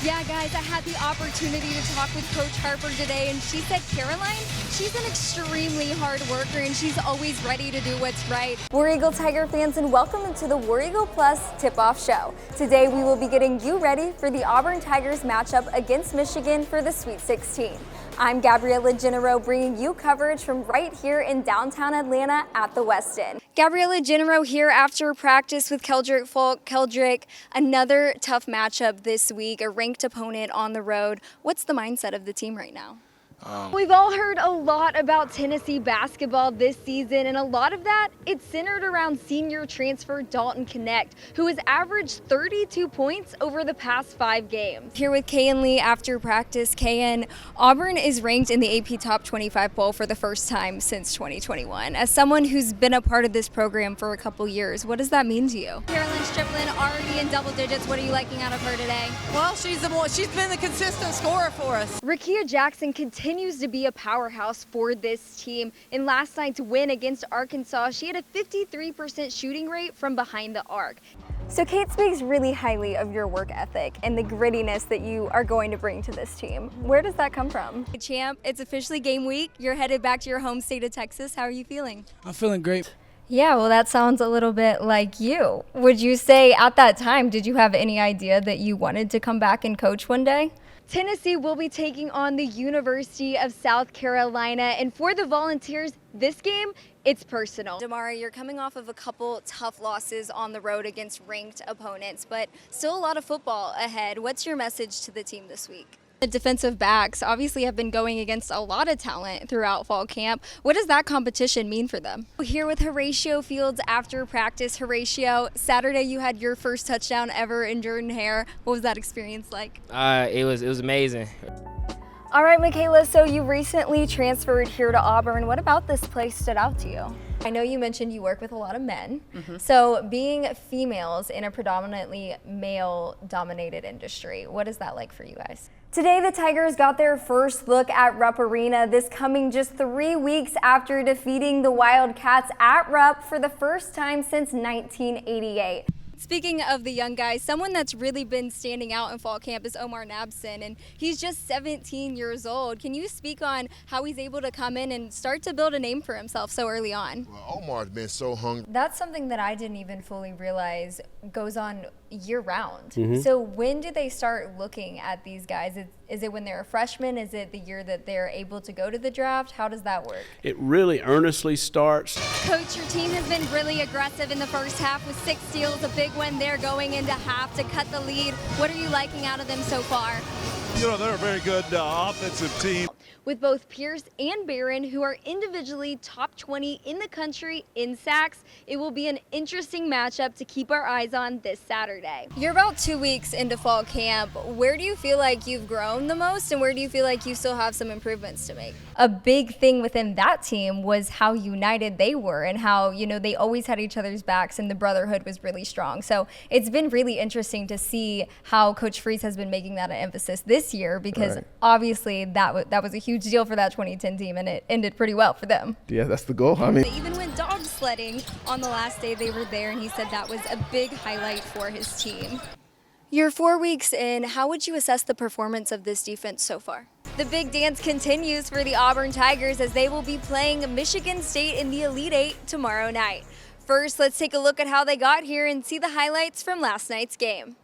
Yeah, guys, I had the opportunity to talk with Coach Harper today, and she said Caroline, she's an extremely hard worker, and she's always ready to do what's right. War Eagle Tiger fans, and welcome into the War Eagle Plus Tip-Off Show. Today, we will be getting you ready for the Auburn Tigers matchup against Michigan for the Sweet 16. I'm Gabriella Genereaux, bringing you coverage from right here in downtown Atlanta at the West End. Gabriella Genereaux here after practice with Keldrick Folk. Keldrick, another tough matchup this week, a ranked opponent on the road. What's the mindset of the team right now? We've all heard a lot about Tennessee basketball this season, and a lot of that, it's centered around senior transfer Dalton Connect, who has averaged 32 points over the past 5 games. Here with Kayan Lee after practice. Kayan, Auburn is ranked in the AP Top 25 poll for the first time since 2021. As someone who's been a part of this program for a couple years, what does that mean to you? Caroline Strickland already in double digits. What are you liking out of her today? Well, she's been the consistent scorer for us. Rakia Jackson continues to be a powerhouse for this team. In last night's win against Arkansas, she had a 53% shooting rate from behind the arc. So Kate speaks really highly of your work ethic and the grittiness that you are going to bring to this team. Where does that come from? Champ, it's officially game week. You're headed back to your home state of Texas. How are you feeling? I'm feeling great. Yeah, well, that sounds a little bit like you. Would you say at that time, did you have any idea that you wanted to come back and coach one day? Tennessee will be taking on the University of South Carolina, and for the Volunteers, this game, it's personal. Damari, you're coming off of a couple tough losses on the road against ranked opponents, but still a lot of football ahead. What's your message to the team this week? The defensive backs obviously have been going against a lot of talent throughout fall camp. What does that competition mean for them? Here with Horatio Fields after practice. Horatio, Saturday you had your first touchdown ever in Jordan-Hare. What was that experience like? It was amazing. All right, Michaela, so you recently transferred here to Auburn. What about this place stood out to you? I know you mentioned you work with a lot of men. So being females in a predominantly male-dominated industry, what is that like for you guys? Today, the Tigers got their first look at Rupp Arena, this coming just 3 weeks after defeating the Wildcats at Rupp for the first time since 1988. Speaking of the young guys, someone that's really been standing out in fall camp is Omar Nabson, and he's just 17 years old. Can you speak on how he's able to come in and start to build a name for himself so early on? Well, Omar's been so hungry. That's something that I didn't even fully realize goes on year-round. So when do they start looking at these guys? Is it when they're a freshman? Is it the year that they're able to go to the draft? How does that work? It really earnestly starts. Coach, your team has been really aggressive in the first half with 6 steals, a big win there going into half to cut the lead. What are you liking out of them so far? You know, they're a very good offensive team. With both Pierce and Barron, who are individually top 20 in the country in sacks, it will be an interesting matchup to keep our eyes on this Saturday. You're about 2 weeks into fall camp. Where do you feel like you've grown the most, and where do you feel like you still have some improvements to make? A big thing within that team was how united they were and how, you know, they always had each other's backs and the brotherhood was really strong. So it's been really interesting to see how Coach Freese has been making that an emphasis this year, because obviously that was a huge deal for that 2010 team, and it ended pretty well for them. Yeah, that's the goal. I mean, They even went dog sledding on the last day they were there, and he said that was a big highlight for his team. You're 4 weeks in. How would you assess the performance of this defense so far? The big dance continues for the Auburn Tigers as they will be playing Michigan State in the Elite Eight tomorrow night. First, let's take a look at how they got here and see the highlights from last night's game.